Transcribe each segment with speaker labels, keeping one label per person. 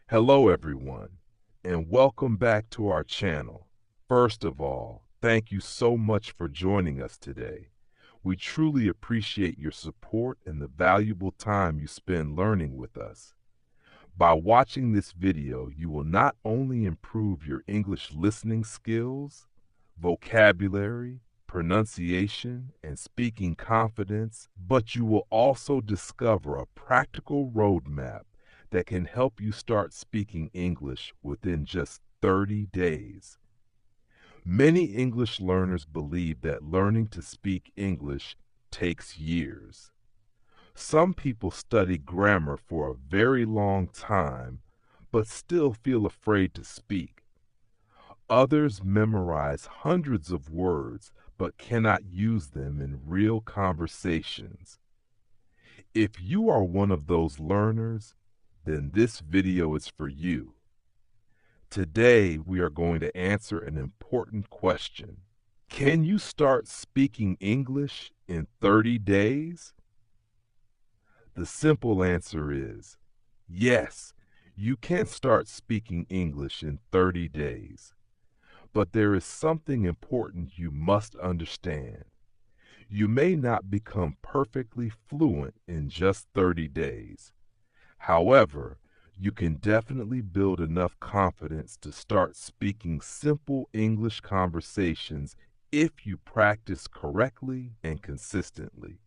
Speaker 1: Hello everyone, and welcome back to our channel. First of all, thank you so much for joining us today. We truly appreciate your support and the valuable time you spend learning with us. By watching this video, you will not only improve your English listening skills, vocabulary, pronunciation, and speaking confidence, but you will also discover a practical roadmap that can help you start speaking English within just 30 days. Many English learners believe that learning to speak English takes years. Some people study grammar for a very long time, but still feel afraid to speak. Others memorize hundreds of words, but cannot use them in real conversations. If you are one of those learners, then this video is for you. Today, we are going to answer an important question. Can you start speaking English in 30 days? The simple answer is yes, you can start speaking English in 30 days. But there is something important you must understand. You may not become perfectly fluent in just 30 days. However, you can definitely build enough confidence to start speaking simple English conversations if you practice correctly and consistently.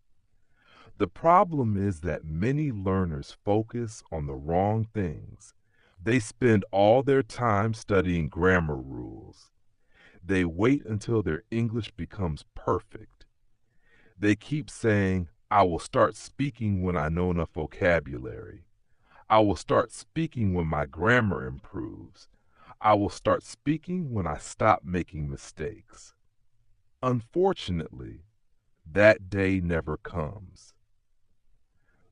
Speaker 1: The problem is that many learners focus on the wrong things. They spend all their time studying grammar rules. They wait until their English becomes perfect. They keep saying, I will start speaking when I know enough vocabulary. I will start speaking when my grammar improves. I will start speaking when I stop making mistakes. Unfortunately, that day never comes.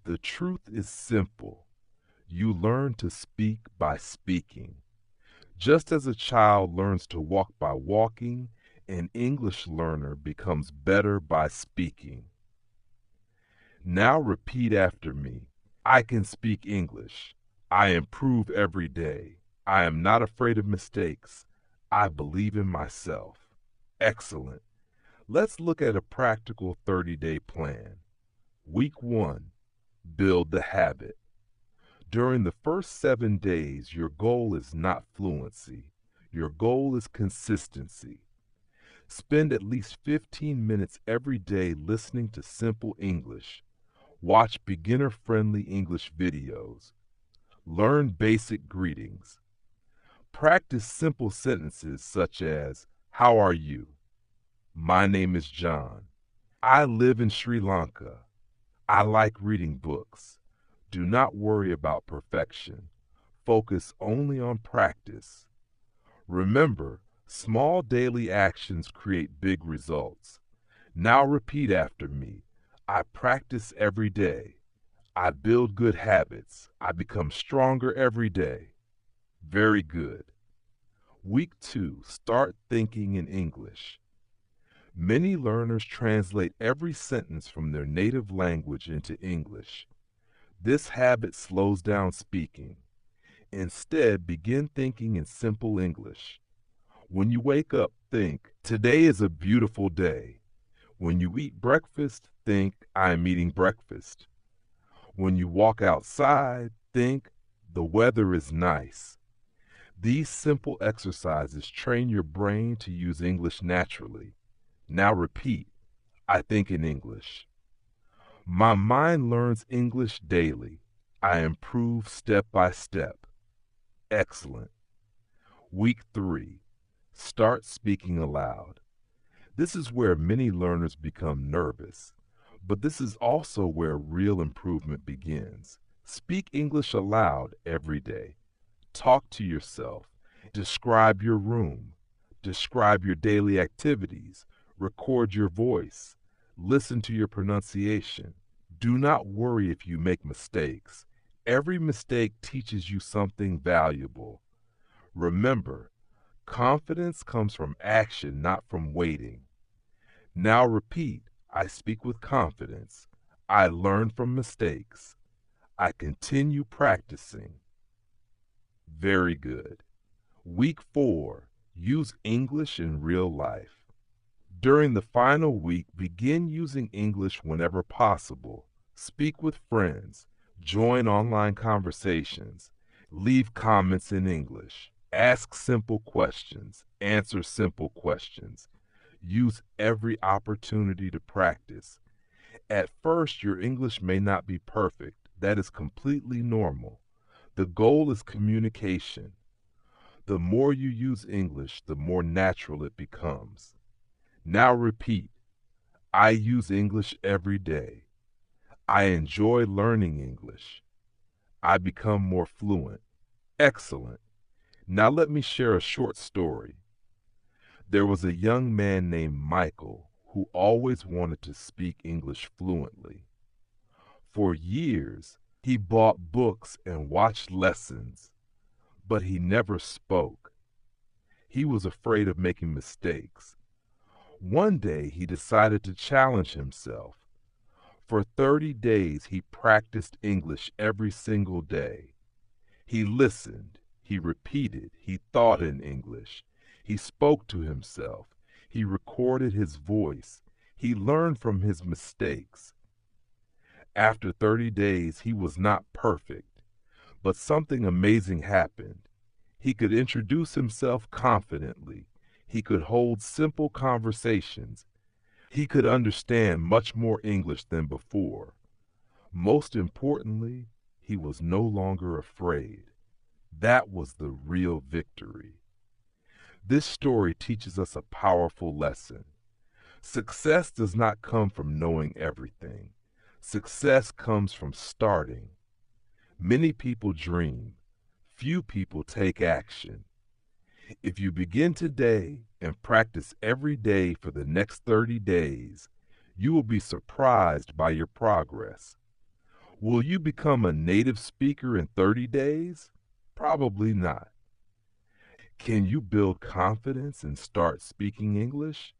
Speaker 1: The truth is simple. You learn to speak by speaking. Just as a child learns to walk by walking, an English learner becomes better by speaking. Now repeat after me. I can speak English. I improve every day. I am not afraid of mistakes. I believe in myself. Excellent. Let's look at a practical 30-day plan. Week 1. Build the habit. During the first 7 days, your goal is not fluency. Your goal is consistency. Spend at least 15 minutes every day listening to simple English. Watch beginner-friendly English videos. Learn basic greetings. Practice simple sentences such as, How are you? My name is John. I live in Sri Lanka. I like reading books. Do not worry about perfection. Focus only on practice. Remember, small daily actions create big results. Now repeat after me. I practice every day. I build good habits. I become stronger every day. Very good. Week 2, start thinking in English. Many learners translate every sentence from their native language into English. This habit slows down speaking. Instead, begin thinking in simple English. When you wake up, think, today is a beautiful day. When you eat breakfast, think, I am eating breakfast. When you walk outside, think, the weather is nice. These simple exercises train your brain to use English naturally. Now repeat, I think in English. My mind learns English daily. I improve step by step. Excellent. Week 3. Start speaking aloud. This is where many learners become nervous, but this is also where real improvement begins. Speak English aloud every day. Talk to yourself. Describe your room. Describe your daily activities. Record your voice. Listen to your pronunciation. Do not worry if you make mistakes. Every mistake teaches you something valuable. Remember, confidence comes from action, not from waiting. Now repeat, I speak with confidence. I learn from mistakes. I continue practicing. Very good. Week 4, use English in real life. During the final week, begin using English whenever possible. Speak with friends, join online conversations, leave comments in English, ask simple questions, answer simple questions. Use every opportunity to practice. At first, your English may not be perfect. That is completely normal. The goal is communication. The more you use English, the more natural it becomes. Now repeat. I use English every day. I enjoy learning English. I become more fluent. Excellent. Now let me share a short story. There was a young man named Michael who always wanted to speak English fluently. For years, he bought books and watched lessons, but he never spoke. He was afraid of making mistakes. One day, he decided to challenge himself. For 30 days, he practiced English every single day. He listened, he repeated, he thought in English. He spoke to himself. He recorded his voice. He learned from his mistakes. After 30 days, he was not perfect, but something amazing happened. He could introduce himself confidently. He could hold simple conversations. He could understand much more English than before. Most importantly, he was no longer afraid. That was the real victory. This story teaches us a powerful lesson. Success does not come from knowing everything. Success comes from starting. Many people dream. Few people take action. If you begin today and practice every day for the next 30 days, you will be surprised by your progress. Will you become a native speaker in 30 days? Probably not. Can you build confidence and start speaking English?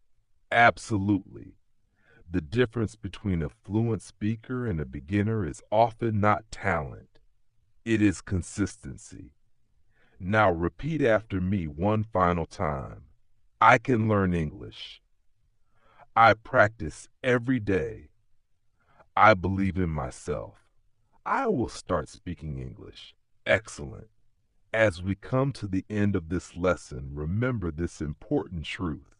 Speaker 1: Absolutely. The difference between a fluent speaker and a beginner is often not talent. It is consistency. Now repeat after me one final time. I can learn English. I practice every day. I believe in myself. I will start speaking English. Excellent. As we come to the end of this lesson, remember this important truth.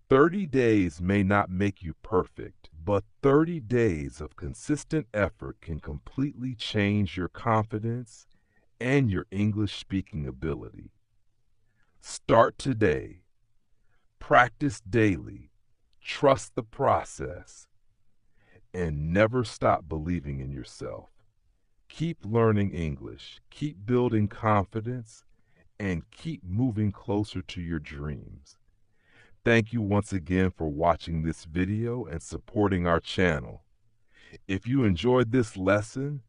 Speaker 1: 30 days may not make you perfect, but 30 days of consistent effort can completely change your confidence and your English speaking ability. Start today. Practice daily. Trust the process. And never stop believing in yourself. Keep learning English. Keep building confidence. And keep moving closer to your dreams. Thank you once again for watching this video and supporting our channel. If you enjoyed this lesson,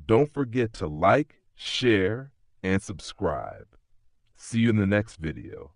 Speaker 1: don't forget to like, share, and subscribe. See you in the next video.